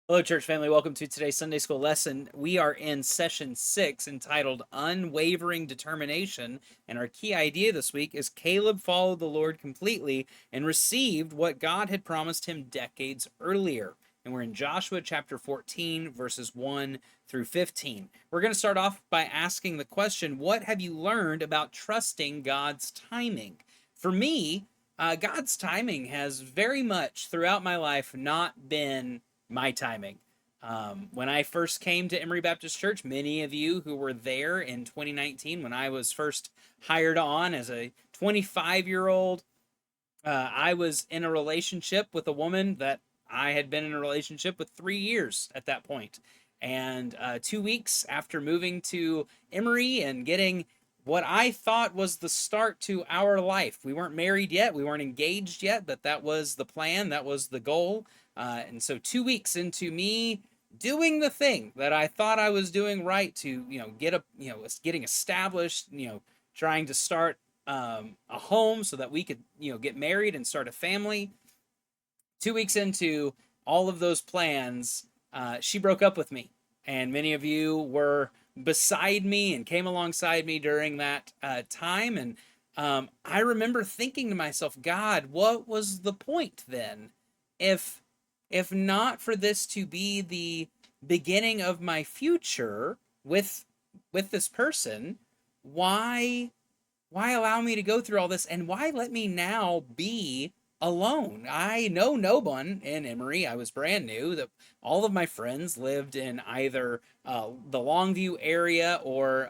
Hello, church family. Welcome to today's Sunday school lesson. We are in session 6 entitled Unwavering Determination. And our key idea this week is Caleb followed the Lord completely and received what God had promised him decades earlier. And we're in Joshua chapter 14, verses 1 through 15. We're going to start off by asking the question, what have you learned about trusting God's timing? For me, God's timing has very much throughout my life not been my timing. When I first came to Emory Baptist Church, many of you who were there in 2019, when I was first hired on as a 25-year-old, I was in a relationship with a woman that I had been in a relationship with 3 years at that point. And 2 weeks after moving to Emory and getting what I thought was the start to our life, we weren't married yet, we weren't engaged yet, but that was the plan, that was the goal. And so 2 weeks into me doing the thing that I thought I was doing right to, getting established, trying to start a home so that we could, get married and start a family. 2 weeks into all of those plans, she broke up with me. And many of you were beside me and came alongside me during that time. And I remember thinking to myself, God, what was the point then? If if not for this to be the beginning of my future with this person, why why allow me to go through all this, and why let me now be alone? I know no one in Emory. I was brand new. All of my friends lived in either the Longview area or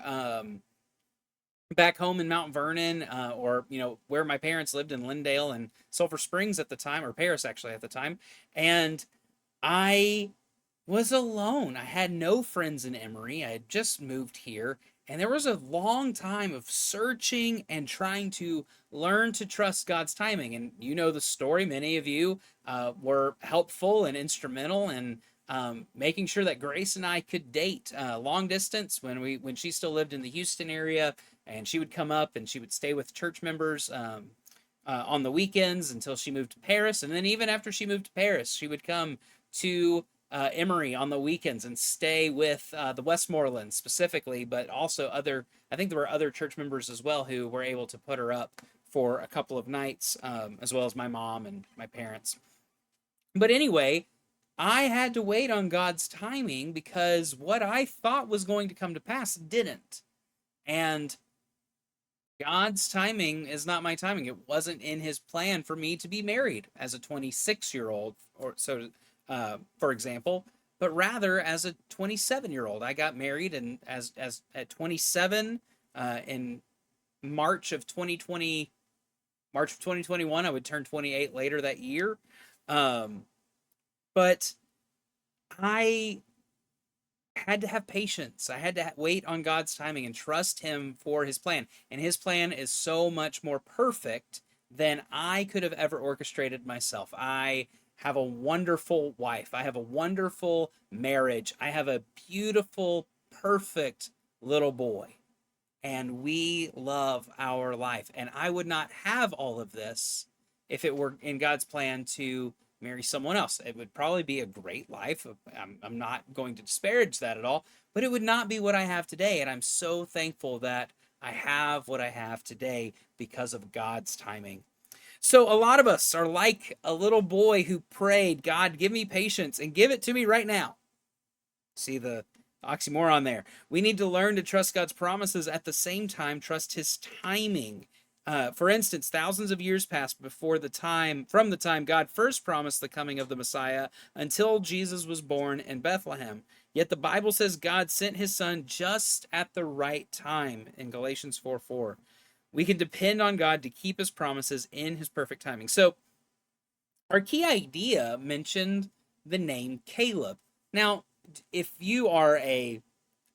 back home in Mount Vernon, or where my parents lived in Lindale and Sulphur Springs at the time, or Paris actually at the time. And I was alone. I had no friends in Emory. I had just moved here, and there was a long time of searching and trying to learn to trust God's timing. And you know the story. Many of you were helpful and instrumental in making sure that Grace and I could date long distance when she still lived in the Houston area, and she would come up and she would stay with church members. On the weekends until she moved to Paris. And then even after she moved to Paris, she would come to Emory on the weekends and stay with the Westmorelands specifically, but also I think there were other church members as well who were able to put her up for a couple of nights, as well as my mom and my parents. But anyway, I had to wait on God's timing because what I thought was going to come to pass didn't. And God's timing is not my timing. It wasn't in his plan for me to be married as a 26-year-old, or so, for example, but rather as a 27-year-old. I got married and as at 27 in March of 2020, March of 2021. I would turn 28 later that year. But I had to have patience. I had to wait on God's timing and trust him for his plan. And his plan is so much more perfect than I could have ever orchestrated myself. I have a wonderful wife. I have a wonderful marriage. I have a beautiful, perfect little boy. And we love our life. And I would not have all of this if it were in God's plan to marry someone else. It would probably be a great life. I'm not going to disparage that at all, but it would not be what I have today. And I'm so thankful that I have what I have today because of God's timing. So a lot of us are like a little boy who prayed, God, give me patience and give it to me right now. See the oxymoron there. We need to learn to trust God's promises at the same time, trust his timing. For instance, thousands of years passed from the time God first promised the coming of the Messiah until Jesus was born in Bethlehem. Yet the Bible says God sent his son just at the right time in Galatians 4:4. We can depend on God to keep his promises in his perfect timing. So, our key idea mentioned the name Caleb. Now, if you are a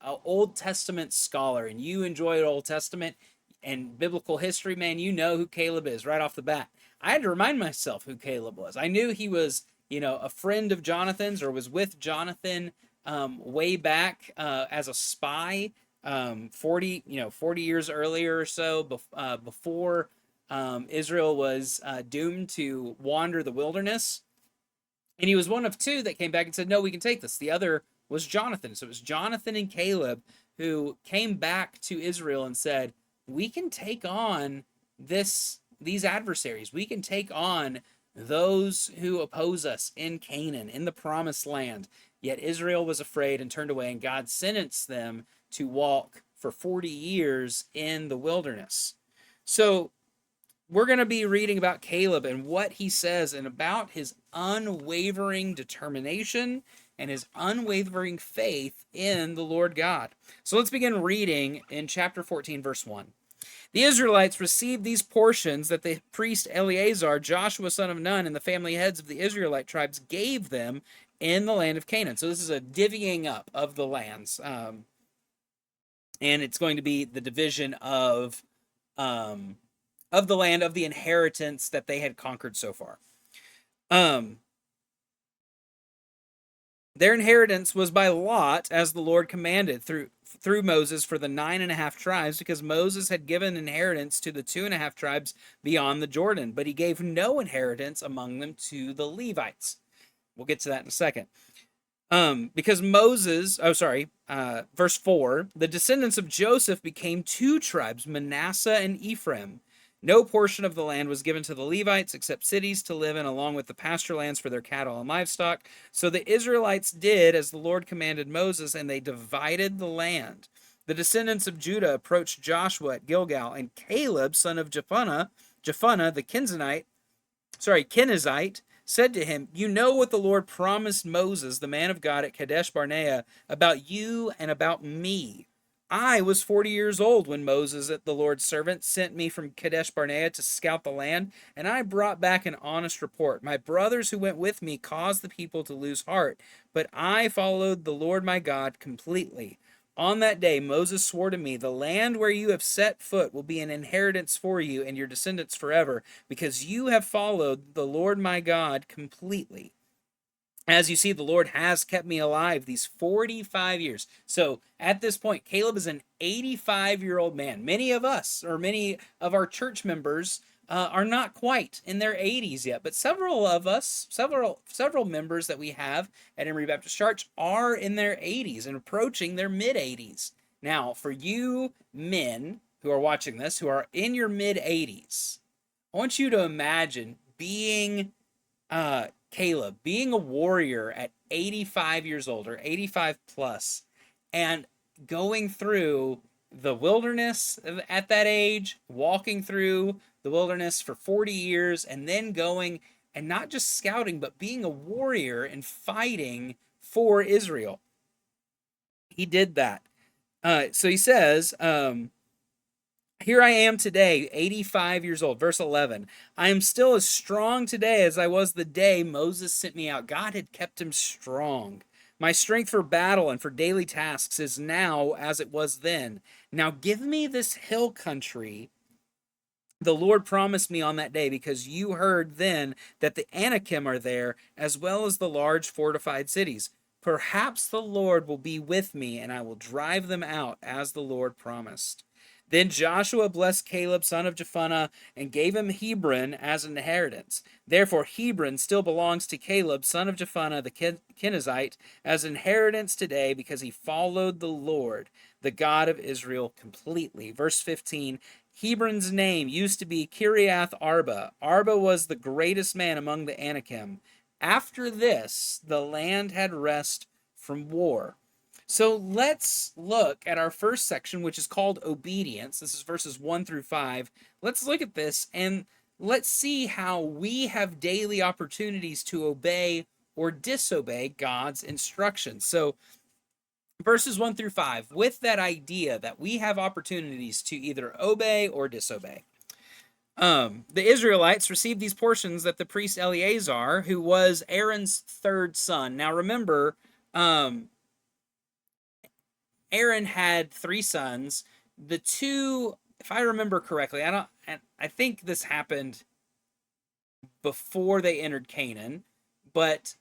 Old Testament scholar and you enjoy Old Testament and biblical history, man, you know who Caleb is right off the bat. I had to remind myself who Caleb was. I knew he was, a friend of Jonathan's, or was with Jonathan way back as a spy, 40 years earlier or so, before Israel was doomed to wander the wilderness. And he was one of two that came back and said, no, we can take this. The other was Jonathan. So it was Jonathan and Caleb who came back to Israel and said, we can take on these adversaries. We can take on those who oppose us in Canaan, in the promised land. Yet Israel was afraid and turned away, and God sentenced them to walk for 40 years in the wilderness. So we're going to be reading about Caleb and what he says and about his unwavering determination and his unwavering faith in the Lord God. So let's begin reading in chapter 14, verse 1. The Israelites received these portions that the priest Eleazar, Joshua son of Nun, and the family heads of the Israelite tribes gave them in the land of Canaan. So this is a divvying up of the lands. And it's going to be the division of the land, of the inheritance that they had conquered so far. Their inheritance was by lot, as the Lord commanded through Moses for the 9.5 tribes, because Moses had given inheritance to the 2.5 tribes beyond the Jordan, but he gave no inheritance among them to the Levites. We'll get to that in a second. Because Moses, verse 4, the descendants of Joseph became 2 tribes, Manasseh and Ephraim. No portion of the land was given to the Levites except cities to live in, along with the pasture lands for their cattle and livestock. So the Israelites did as the Lord commanded Moses, and they divided the land. The descendants of Judah approached Joshua at Gilgal, and Caleb, son of Jephunneh the Kenizzite, said to him, you know what the Lord promised Moses, the man of God, at Kadesh Barnea, about you and about me. I was 40 years old when Moses, the Lord's servant, sent me from Kadesh Barnea to scout the land, and I brought back an honest report. My brothers who went with me caused the people to lose heart, but I followed the Lord my God completely. On that day, Moses swore to me, the land where you have set foot will be an inheritance for you and your descendants forever, because you have followed the Lord my God completely. As you see, the Lord has kept me alive these 45 years. So at this point, Caleb is an 85-year-old man. Many of us, or many of our church members, are not quite in their 80s yet, but several of us, several members that we have at Emory Baptist Church are in their 80s and approaching their mid 80s. Now, for you men who are watching this, who are in your mid 80s, I want you to imagine being Caleb, being a warrior at 85 years old, or 85 plus, and going through the wilderness at that age, walking through the wilderness for 40 years, and then going and not just scouting, but being a warrior and fighting for Israel. He did that. So he says, here I am today, 85 years old. Verse 11. I am still as strong today as I was the day Moses sent me out. God had kept him strong. My strength for battle and for daily tasks is now as it was then. Now give me this hill country the Lord promised me on that day, because you heard then that the Anakim are there, as well as the large fortified cities. Perhaps the Lord will be with me, and I will drive them out, as the Lord promised. Then Joshua blessed Caleb, son of Jephunneh, and gave him Hebron as an inheritance. Therefore Hebron still belongs to Caleb, son of Jephunneh, the Kenizzite, as inheritance today, because he followed the Lord, the God of Israel, completely. Verse 15, Hebron's name used to be Kiriath Arba. Arba was the greatest man among the Anakim. After this, the land had rest from war. So let's look at our first section, which is called obedience. This is verses 1 through 5. Let's look at this and let's see how we have daily opportunities to obey or disobey God's instructions. So verses 1 through 5, with that idea that we have opportunities to either obey or disobey. The Israelites received these portions that the priest Eleazar, who was Aaron's third son. Now remember, Aaron had 3 sons. The 2, if I remember correctly, I think this happened before they entered Canaan, but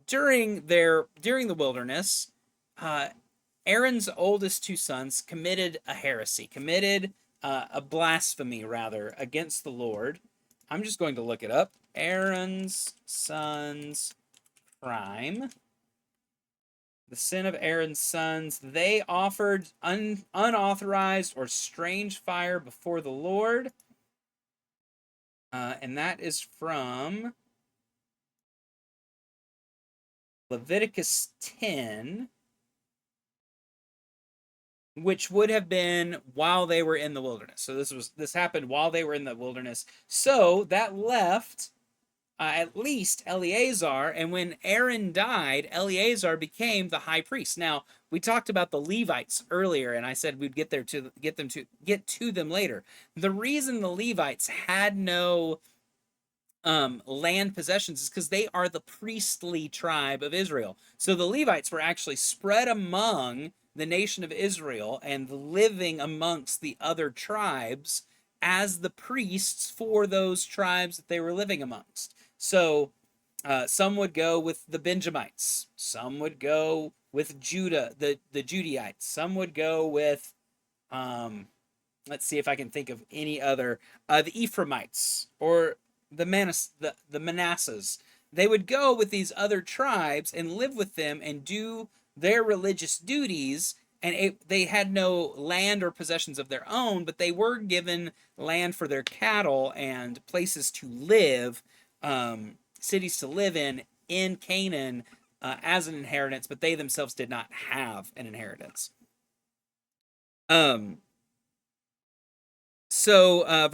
during the wilderness, Aaron's oldest 2 sons committed a heresy, committed a blasphemy, rather, against the Lord. I'm just going to look it up. Aaron's sons crime, the sin of Aaron's sons, they offered unauthorized or strange fire before the Lord. And that is from Leviticus 10, which would have been while they were in the wilderness. So this happened while they were in the wilderness. So that left at least Eleazar, and when Aaron died, Eleazar became the high priest. Now, we talked about the Levites earlier, and I said we'd get to them later. The reason the Levites had no land possessions is because they are the priestly tribe of Israel. So the Levites were actually spread among the nation of Israel and living amongst the other tribes as the priests for those tribes that they were living amongst. So some would go with the Benjamites, some would go with Judah, the Judaites, some would go with let's see if I can think of any other, the Ephraimites or the Manassas. They would go with these other tribes and live with them and do their religious duties. And they had no land or possessions of their own, but they were given land for their cattle and places to live, cities to live in Canaan as an inheritance, but they themselves did not have an inheritance. So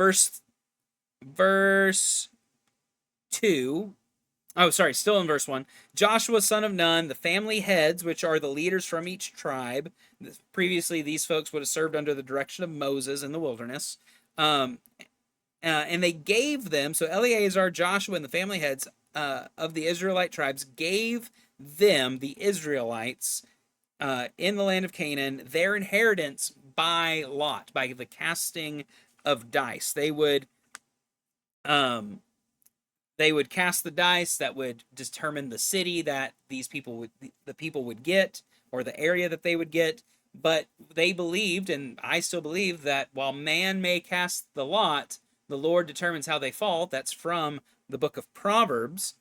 verse 2. Oh, sorry, still in verse 1. Joshua, son of Nun, the family heads, which are the leaders from each tribe. Previously, these folks would have served under the direction of Moses in the wilderness. And they gave them, so Eleazar, Joshua, and the family heads of the Israelite tribes gave them, the Israelites, in the land of Canaan, their inheritance by lot, by the casting of dice. They would cast the dice that would determine the city that the people would get, or the area that they would get. But they believed, and I still believe, that while man may cast the lot, the Lord determines how they fall. That's from the book of Proverbs.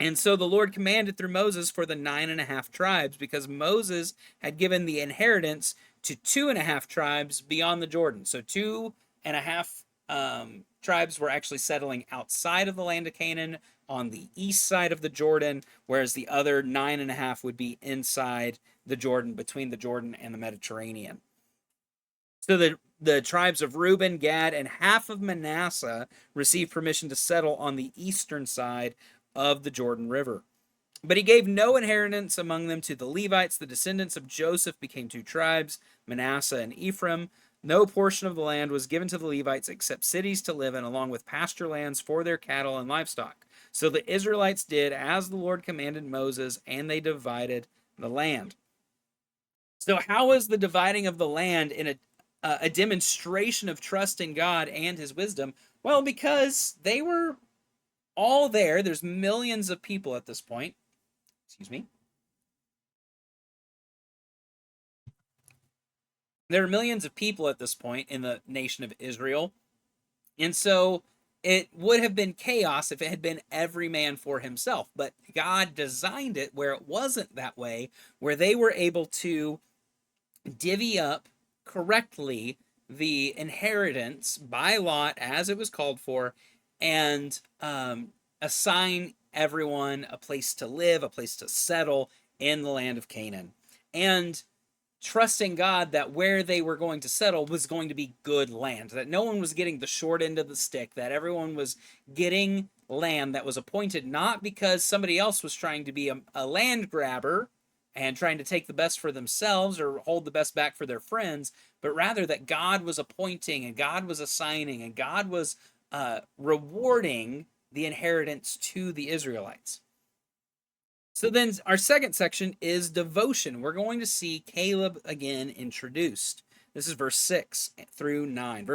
And so the Lord commanded through Moses for the 9.5 tribes, because Moses had given the inheritance to 2.5 tribes beyond the Jordan. So 2.5 tribes were actually settling outside of the land of Canaan on the east side of the Jordan, whereas the other 9.5 would be inside the Jordan, between the Jordan and the Mediterranean. So the tribes of Reuben, Gad, and half of Manasseh received permission to settle on the eastern side of the Jordan River. But he gave no inheritance among them to the Levites. The descendants of Joseph became 2 tribes, Manasseh and Ephraim. No portion of the land was given to the Levites except cities to live in, along with pasture lands for their cattle and livestock. So the Israelites did as the Lord commanded Moses, and they divided the land. So how is the dividing of the land in a demonstration of trust in God and his wisdom? Well, because they were all there. There's millions of people at this point. Excuse me. There are millions of people at this point in the nation of Israel. And so it would have been chaos if it had been every man for himself. But God designed it where it wasn't that way, where they were able to divvy up correctly the inheritance by lot as it was called for, and assign everyone a place to live, a place to settle in the land of Canaan. And trusting God that where they were going to settle was going to be good land, that no one was getting the short end of the stick, that everyone was getting land that was appointed not because somebody else was trying to be a land grabber and trying to take the best for themselves or hold the best back for their friends, but rather that God was appointing and God was assigning and God was rewarding the inheritance to the Israelites. So then our second section is devotion. We're going to see Caleb again introduced. This is verses 6 through 9.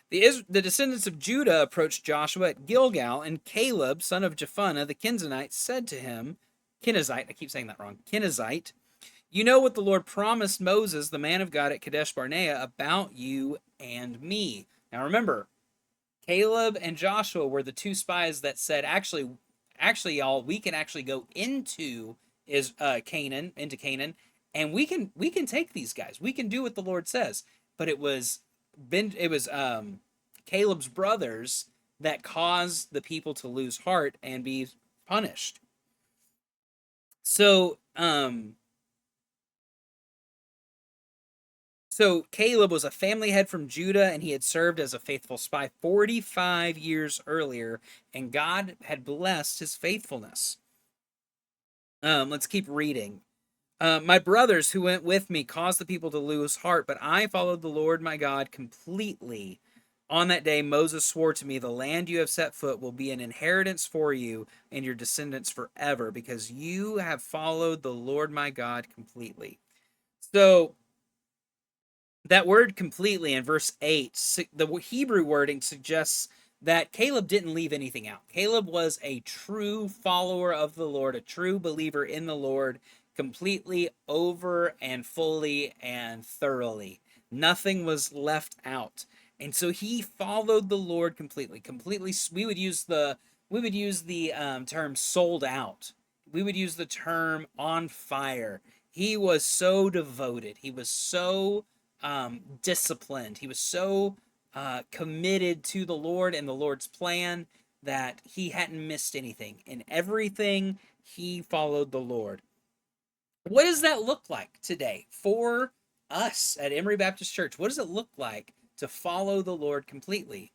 The descendants of Judah approached Joshua at Gilgal, and Caleb, son of Jephunneh the Kenizzite, said to him, Kenizzite, I keep saying that wrong, Kenizzite, you know what the Lord promised Moses, the man of God at Kadesh Barnea, about you and me. Now remember, Caleb and Joshua were the 2 spies that said, actually, actually, y'all, we can actually go into Canaan, and we can take these guys. We can do what the Lord says. But it was Caleb's brothers that caused the people to lose heart and be punished. So so Caleb was a family head from Judah, and he had served as a faithful spy 45 years earlier, and God had blessed his faithfulness. Let's keep reading. My brothers who went with me caused the people to lose heart, but I followed the Lord my God completely. On that day, Moses swore to me, the land you have set foot will be an inheritance for you and your descendants forever, because you have followed the Lord my God completely. So, that word completely in verse 8, the Hebrew wording suggests that Caleb didn't leave anything out. Caleb was a true follower of the Lord, a true believer in the Lord, completely, over and fully and thoroughly. Nothing was left out. And so he followed the Lord completely. Completely, we would use the term sold out. We would use the term on fire. He was so devoted. He was so disciplined. He was so committed to the Lord and the Lord's plan that he hadn't missed anything. In everything, he followed the Lord. What does that look like today for us at Emory Baptist Church? What does it look like to follow the Lord completely?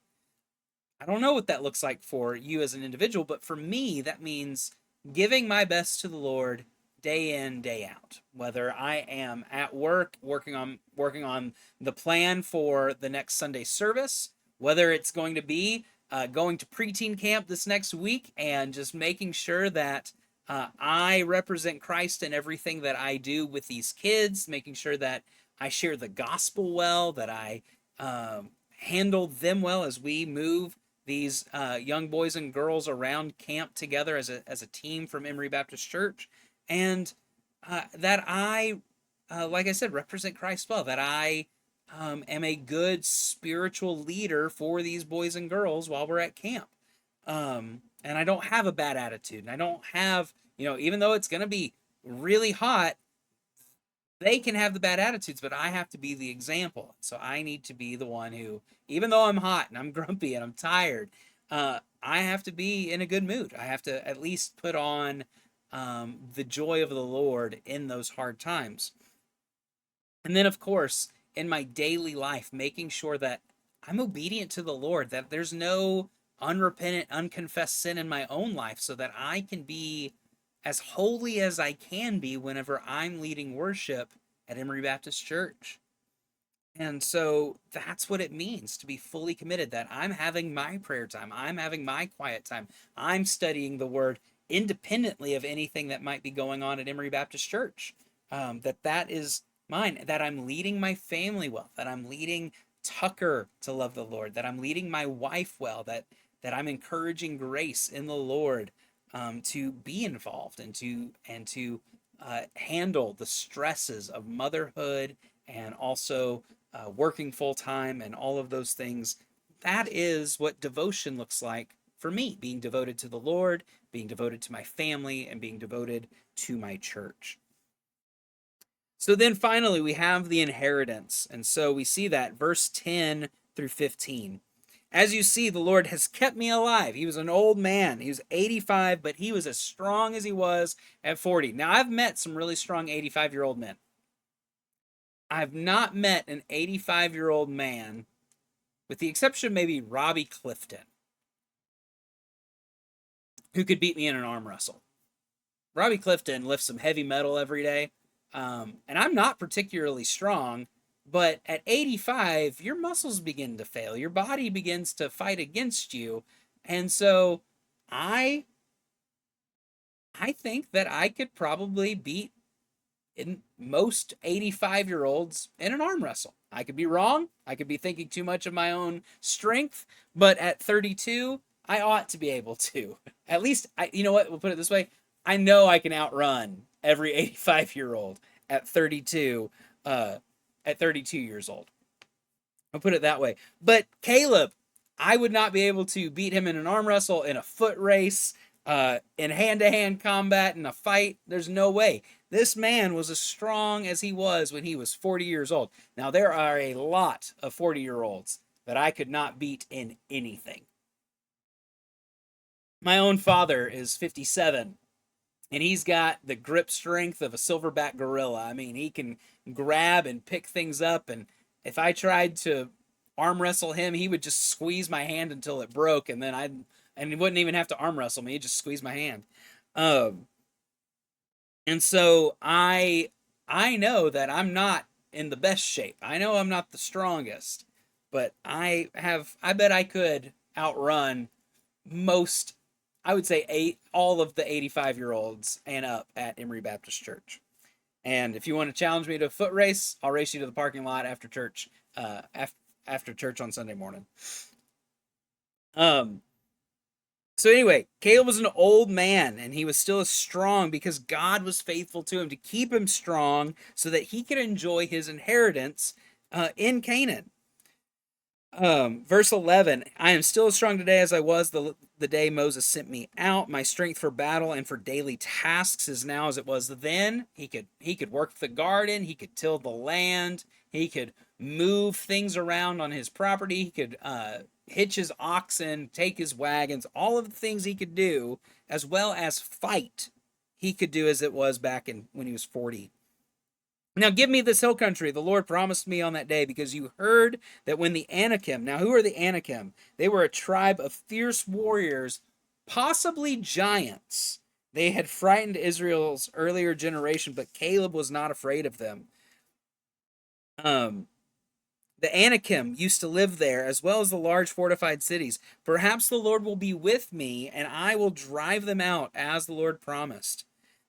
I don't know what that looks like for you as an individual, but for me, that means giving my best to the Lord day in, day out. Whether I am at work working on the plan for the next Sunday service, whether it's going to be going to preteen camp this next week and just making sure that I represent Christ in everything that I do with these kids, making sure that I share the gospel well, that I handle them well as we move these young boys and girls around camp together as a team from Emory Baptist Church, and that I, like I said, represent Christ well. That I am a good spiritual leader for these boys and girls while we're at camp, and I don't have a bad attitude, and I don't have, even though it's going to be really hot, they can have the bad attitudes, but I have to be the example. So I need to be the one who, even though I'm hot and I'm grumpy and I'm tired, I have to be in a good mood. I have to at least put on the joy of the Lord in those hard times. And then, of course, in my daily life, making sure that I'm obedient to the Lord, that there's no unrepentant, unconfessed sin in my own life, so that I can be as holy as I can be whenever I'm leading worship at Emory Baptist Church. And so that's what it means to be fully committed, that I'm having my prayer time, I'm having my quiet time, I'm studying the word independently of anything that might be going on at Emory Baptist Church. That is mine, that I'm leading my family well, that I'm leading Tucker to love the Lord, that I'm leading my wife well, that I'm encouraging Grace in the Lord to be involved and to handle the stresses of motherhood and also working full time and all of those things. That is what devotion looks like for me, being devoted to the Lord, being devoted to my family, and being devoted to my church. So then finally, we have the inheritance. And so we see that verse 10 through 15. As you see, the Lord has kept me alive. He was an old man. He was 85, but he was as strong as he was at 40. Now, I've met some really strong 85-year-old men. I've not met an 85-year-old man, with the exception of maybe Robbie Clifton, who could beat me in an arm wrestle. Robbie Clifton lifts some heavy metal every day, and I'm not particularly strong, but at 85, your muscles begin to fail. Your body begins to fight against you, and so I I think that I could probably beat in most 85-year-olds in an arm wrestle. I could be wrong. I could be thinking too much of my own strength, but at 32, I ought to be able to. At least, you know what? We'll put it this way. I know I can outrun every 85-year-old at 32, at 32 years old. I'll put it that way. But Caleb, I would not be able to beat him in an arm wrestle, in a foot race, In hand-to-hand combat in a fight, there's no way. This man was as strong as he was when he was 40 years old. Now, there are a lot of 40-year-olds that I could not beat in anything. My own father is 57, and he's got the grip strength of a silverback gorilla. I mean, he can grab and pick things up, and if I tried to arm wrestle him, he would just squeeze my hand until it broke, and then he wouldn't even have to arm wrestle me; he'd just squeeze my hand. Um, and so I know that I'm not in the best shape. I know I'm not the strongest, but I bet I could outrun most, I would say all of the 85-year-olds and up at Emory Baptist Church. And if you want to challenge me to a foot race, I'll race you to the parking lot after church, after church on Sunday morning. Um, so anyway, Caleb was an old man, and he was still as strong because God was faithful to him to keep him strong so that he could enjoy his inheritance in Canaan. Verse 11, I am still as strong today as I was the day Moses sent me out. My strength for battle and for daily tasks is now as it was then. He could work the garden, he could till the land, he could move things around on his property, he could hitch his oxen, take his wagons, all of the things he could do, as well as fight, he could do as it was back in when he was 40. Now give me this hill country the Lord promised me on that day, because you heard that when the Anakim, now who are the Anakim? They were a tribe of fierce warriors, possibly giants. They had frightened Israel's earlier generation, but Caleb was not afraid of them. Um, the Anakim used to live there, as well as the large fortified cities. Perhaps the Lord will be with me, and I will drive them out, as the Lord promised.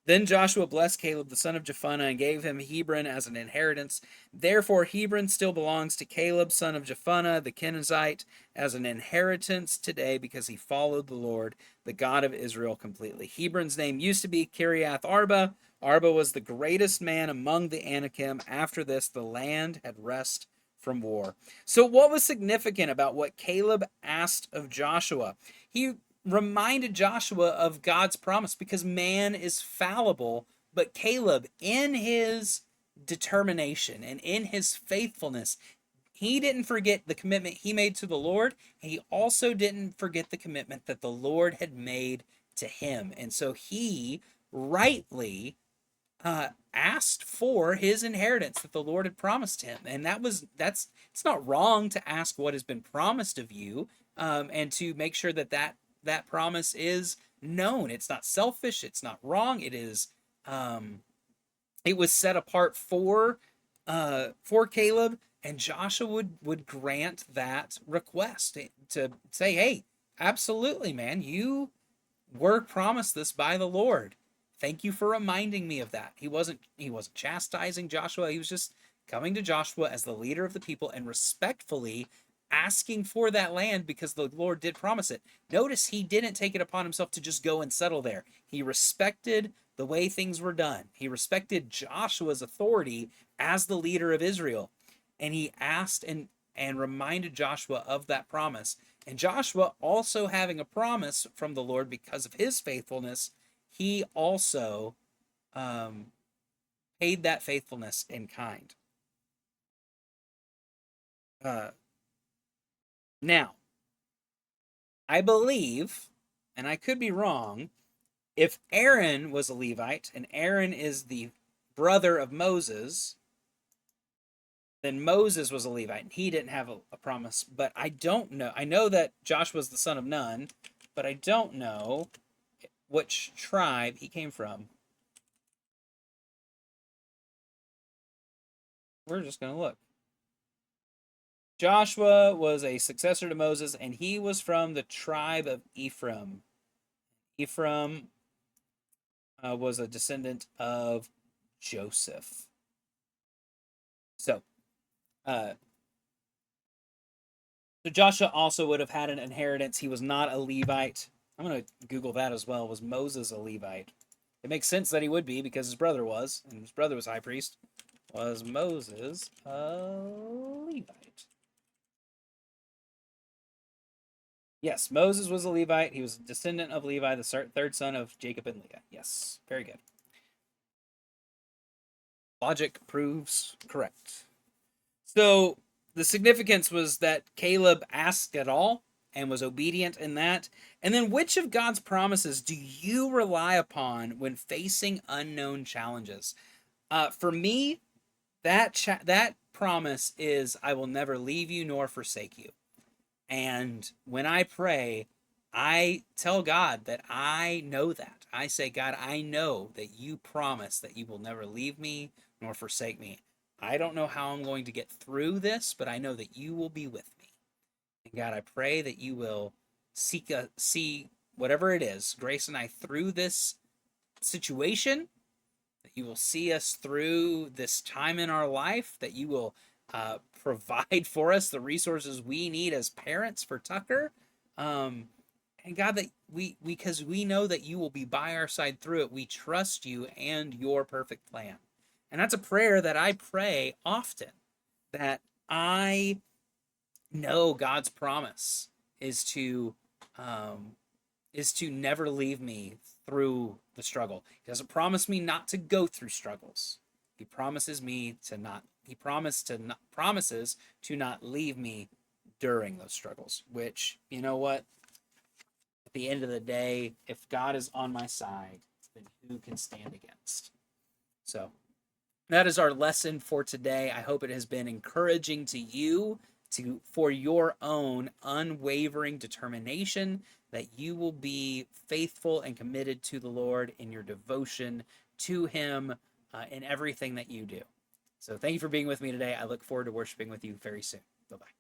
Then Joshua blessed Caleb the son of Jephunneh and gave him Hebron as an inheritance. Therefore Hebron still belongs to Caleb son of Jephunneh the Kenizzite as an inheritance today, because he followed the Lord, the God of Israel, completely. Hebron's name used to be Kiriath Arba. Arba was the greatest man among the Anakim. After this, the land had rest from war. So what was significant about what Caleb asked of Joshua? He reminded Joshua of God's promise, because man is fallible, but Caleb, in his determination and in his faithfulness, he didn't forget the commitment he made to the Lord. He also didn't forget the commitment that the Lord had made to him. And so he rightly asked for his inheritance that the Lord had promised him, and it's not wrong to ask what has been promised of you, and to make sure that promise is known. It's not selfish. It's not wrong. It was set apart for Caleb, and Joshua would grant that request to say, "Hey, absolutely, man, you were promised this by the Lord. Thank you for reminding me of that." He wasn't chastising Joshua. He was just coming to Joshua as the leader of the people and respectfully asking for that land, because the Lord did promise it. Notice he didn't take it upon himself to just go and settle there. He respected the way things were done. He respected Joshua's authority as the leader of Israel. And he asked and reminded Joshua of that promise. And Joshua, also having a promise from the Lord because of his faithfulness, he also paid that faithfulness in kind. Now, I believe, and I could be wrong, if Aaron was a Levite, and Aaron is the brother of Moses, then Moses was a Levite, and he didn't have a promise. But I don't know. I know that Joshua was the son of Nun, but I don't know which tribe he came from. We're just going to look. Joshua was a successor to Moses, and he was from the tribe of Ephraim. Ephraim was a descendant of Joseph. So, so Joshua also would have had an inheritance. He was not a Levite. I'm going to Google that as well. Was Moses a Levite? It makes sense that he would be, because his brother was, and his brother was high priest. Was Moses a Levite? Yes, Moses was a Levite. He was a descendant of Levi, the third son of Jacob and Leah. Yes, very good. Logic proves correct. So the significance was that Caleb asked at all and was obedient in that. And then, which of God's promises do you rely upon when facing unknown challenges? For me, that promise is, "I will never leave you nor forsake you." And when I pray, I tell God that I know that. I say, "God, I know that you promise that you will never leave me nor forsake me. I don't know how I'm going to get through this, but I know that you will be with me." And God, I pray that you will see whatever it is, Grace and I, through this situation, that you will see us through this time in our life, that you will provide for us the resources we need as parents for Tucker. Um, and God, that because we know that you will be by our side through it, we trust you and your perfect plan. And that's a prayer that I pray often, that I know God's promise is to um, never leave me through the struggle. He doesn't promise me not to go through struggles. He promises me to not. He promises to not leave me during those struggles. Which, you know what? At the end of the day, if God is on my side, then who can stand against? So that is our lesson for today. I hope it has been encouraging to you for your own unwavering determination that you will be faithful and committed to the Lord in your devotion to him in everything that you do. So thank you for being with me today. I look forward to worshiping with you very soon. Bye-bye.